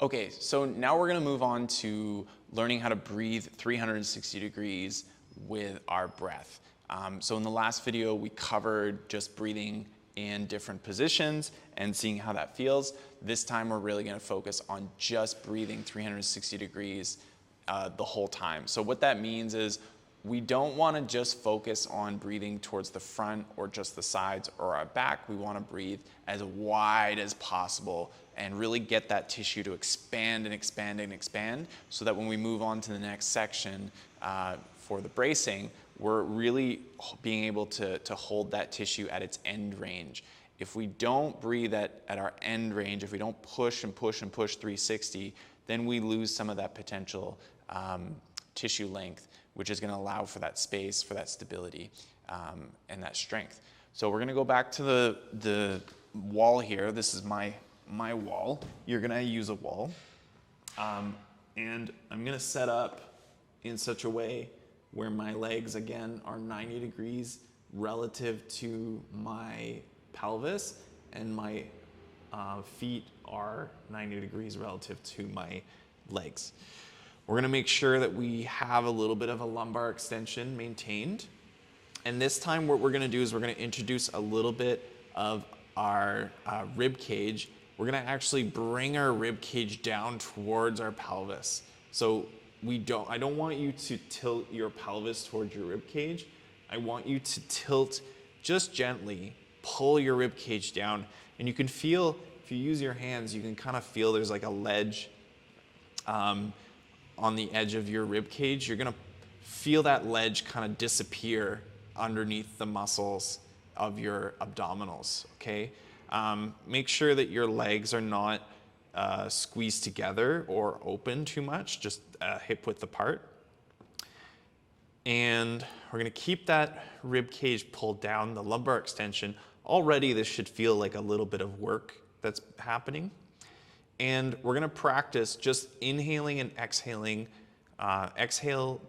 Okay, so now we're gonna move on to learning how to breathe 360 degrees with our breath. So in the last video, we covered just breathing in different positions and seeing how that feels. This time, we're really gonna focus on just breathing 360 degrees the whole time. So what that means is we don't wanna just focus on breathing towards the front or just the sides or our back. We wanna breathe as wide as possible and really get that tissue to expand and expand and expand so that when we move on to the next section for the bracing, we're really being able to hold that tissue at its end range. If we don't breathe at our end range, if we don't push and push and push 360, then we lose some of that potential tissue length, which is going to allow for that space, for that stability, and that strength. So we're going to go back to the wall here. This is my wall. You're going to use a wall. And I'm going to set up in such a way where my legs, again, are 90 degrees relative to my pelvis, and my feet are 90 degrees relative to my legs. We're gonna make sure that we have a little bit of a lumbar extension maintained. And this time what we're gonna do is we're gonna introduce a little bit of our rib cage. We're gonna actually bring our rib cage down towards our pelvis. So I don't want you to tilt your pelvis towards your rib cage. I want you to tilt just gently, pull your rib cage down, and you can feel, if you use your hands, you can kind of feel there's like a ledge on the edge of your rib cage. You're gonna feel that ledge kind of disappear underneath the muscles of your abdominals, okay? Make sure that your legs are not squeezed together or open too much, just hip width apart. And we're gonna keep that rib cage pulled down, the lumbar extension. Already this should feel like a little bit of work that's happening. And we're gonna practice just inhaling and exhaling. Exhale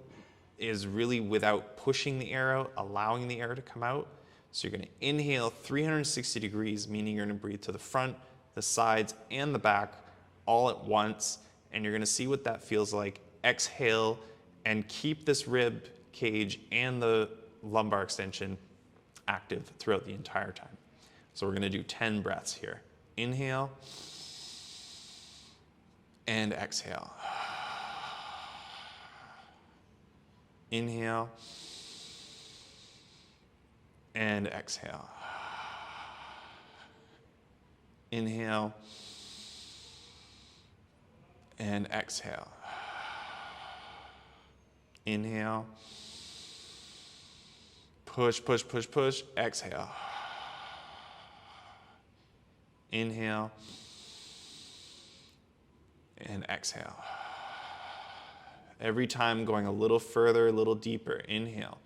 is really without pushing the air out, allowing the air to come out. So you're gonna inhale 360 degrees, meaning you're gonna breathe to the front, the sides, and the back all at once. And you're gonna see what that feels like. Exhale and keep this rib cage and the lumbar extension active throughout the entire time. So we're gonna do 10 breaths here. Inhale and exhale. Inhale and exhale. Inhale and exhale. Inhale. Push, push, push, push. Exhale. Inhale and exhale. Every time going a little further, a little deeper. Inhale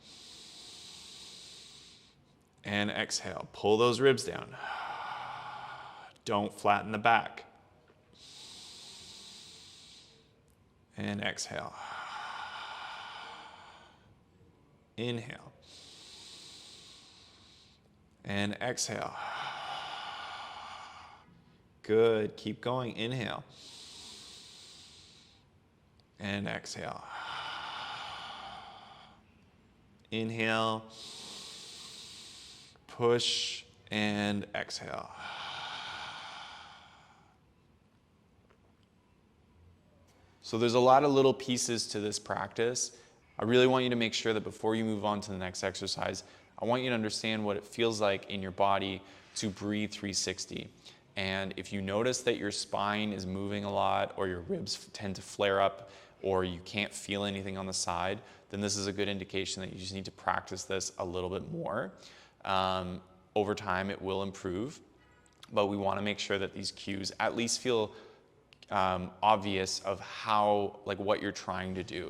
and exhale. Pull those ribs down. Don't flatten the back. And exhale. Inhale and exhale. Good. Keep going. Inhale and exhale. Inhale, push, and exhale. So there's a lot of little pieces to this practice. I really want you to make sure that before you move on to the next exercise, I want you to understand what it feels like in your body to breathe 360. And if you notice that your spine is moving a lot, or your ribs tend to flare up, or you can't feel anything on the side, then this is a good indication that you just need to practice this a little bit more. Over time, it will improve, but we want to make sure that these cues at least feel obvious of how, like, what you're trying to do.